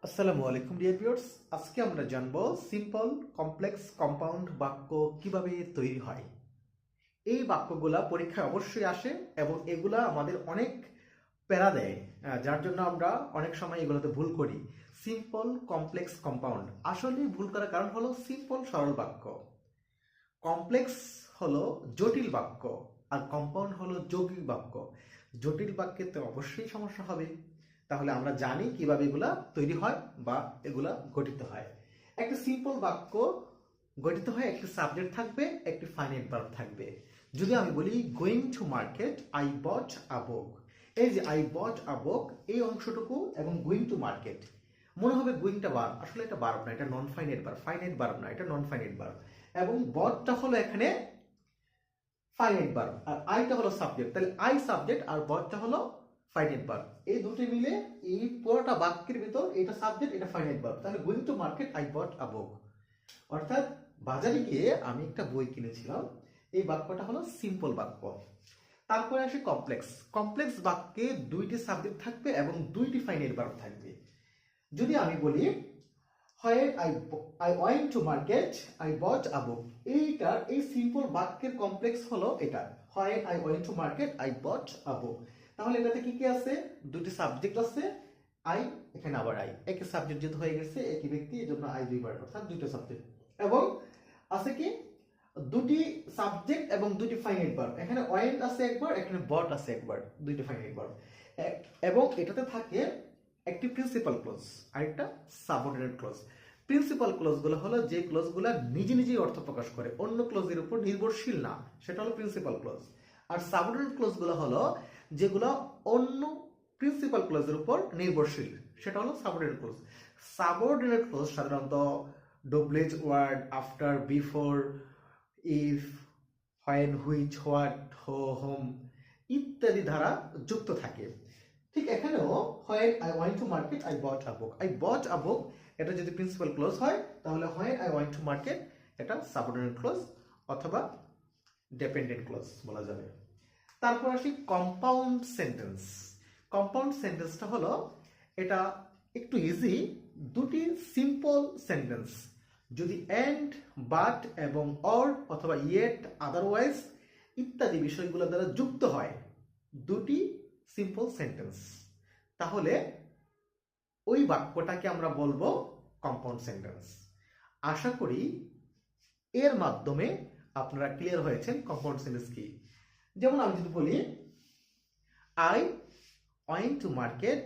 আসসালামু আলাইকুম dear viewers. আজকে আমরা জানবো সিম্পল কমপ্লেক্স কম্পাউন্ড বাক্য কিভাবে তৈরি হয়। এই বাক্যগুলা পরীক্ষায় অবশ্যই আসে এবং এগুলা আমাদের অনেক প্যারা দেয়, যার জন্য আমরা অনেক সময় এগুলোতে ভুল করি। সিম্পল কমপ্লেক্স কম্পাউন্ড আসলে ভুল করার কারণ হলো সিম্পল সরল বাক্য, কমপ্লেক্স হলো জটিল বাক্য, আর কম্পাউন্ড হলো যৌগিক বাক্য। জটিল বাক্যে তো অবশ্যই সমস্যা হবে। তাহলে আমরা জানি কিভাবে এগুলা তৈরি হয় বা এগুলা গঠিত হয়। একটা সিম্পল বাক্য গঠিত হয়, একটি সাবজেক্ট থাকবে, একটি ফাইনাইট ভার্ব থাকবে। যদি আমি বলি going to market I bought a book, এই যে আই বট আ বুক এই অংশটুকু এবং গোয়িং টু মার্কেট, মনে হবে গোয়িংটা ভার্ব, আসলে এটা ভার্ব না, এটা non finite verb, finite verb না, এটা নন ফাইনাইট ভার্ব। এবং বটটা হলো এখানে ফাইনাইট ভার্ব আর আইটা হলো সাবজেক্ট, তাহলে আই সাবজেক্ট আর বটটা হলো ফাইনাইট ভার্ব। এই দুটো মিলে এই পুরোটা বাক্যের ভিতর এটা সাবজেক্ট, এটা ফাইনাইট ভার্ব। তাহলে going to market I bought a book, অর্থাৎ বাজারে গিয়ে আমি একটা বই কিনেছিলাম। এই বাক্যটা হলো সিম্পল বাক্য। তারপরে আসে কমপ্লেক্স। কমপ্লেক্স বাক্যে দুইটি সাবজেক্ট থাকবে এবং দুইটি ফাইনাইট ভার্ব থাকবে। যদি আমি বলি When I went to market, I bought a book. এই সিম্পল বাক্যের কমপ্লেক্স হলো এটা, When I went to market, I bought a book. তাহলে এটাতে কি কি আছে? দুটি সাবজেক্ট আছে, আই, এখানে আবার আই, একই সাবজেক্ট যেহেতু হয়ে গেছে, একই ব্যক্তি, এই জন্য আই দুইবার, অর্থাৎ দুটো সাবজেক্ট। এবং আছে কি দুটি সাবজেক্ট এবং দুটি ফাইনাইট ভার্ব, এখানে ওয়েন্ট আছে একবার, এখানে বট আছে একবার, দুইটি ফাইনাইট ভার্ব। এবং এটাতে থাকে একটি প্রিন্সিপাল ক্লজ আর একটা সাবঅর্ডিনেট ক্লজ। প্রিন্সিপাল ক্লজগুলো হলো যে ক্লজগুলো নিজে নিজেই অর্থ প্রকাশ করে, অন্য ক্লজের উপর নির্ভরশীল না, সেটা হলো প্রিন্সিপাল ক্লজ। আর সাবঅর্ডিনেট ক্লজগুলো হলো যেগুলো অন্য প্রিন্সিপাল ক্লজের উপর নির্ভরশীল, সেটা হলো সাবঅর্ডিনেট ক্লজ। সাবঅর্ডিনেট ক্লজ সাধারণত WH word, after, before, if, when, which, what, whom ইত্যাদি দ্বারা যুক্ত থাকে। ঠিক এখানেও when I went to market I bought a book, I bought a book এটা যদি প্রিন্সিপাল ক্লজ হয় তাহলে when I went to market এটা সাবঅর্ডিনেট ক্লজ অথবা ডিপেন্ডেন্ট ক্লজ বলা যাবে। তারপর আসি কম্পাউন্ড সেন্টেন্স। কম্পাউন্ড সেন্টেন্সটা হলো এটা একটু ইজি, দুটি সিম্পল সেন্টেন্স যদি এন্ড, বাট এবং অর অথবা ইয়েট, আদারওয়াইজ ইত্যাদি বিষয়গুলো দ্বারা যুক্ত হয়, দুটি সিম্পল সেন্টেন্স, তাহলে ওই বাক্যটাকে আমরা বলবো কম্পাউন্ড সেন্টেন্স। আশা করি এর মাধ্যমে আপনারা ক্লিয়ার হয়েছেন কম্পাউন্ড সেন্টেন্স কি। যেমন আমি যদি বলি আই ওয়েন্ট টু মার্কেট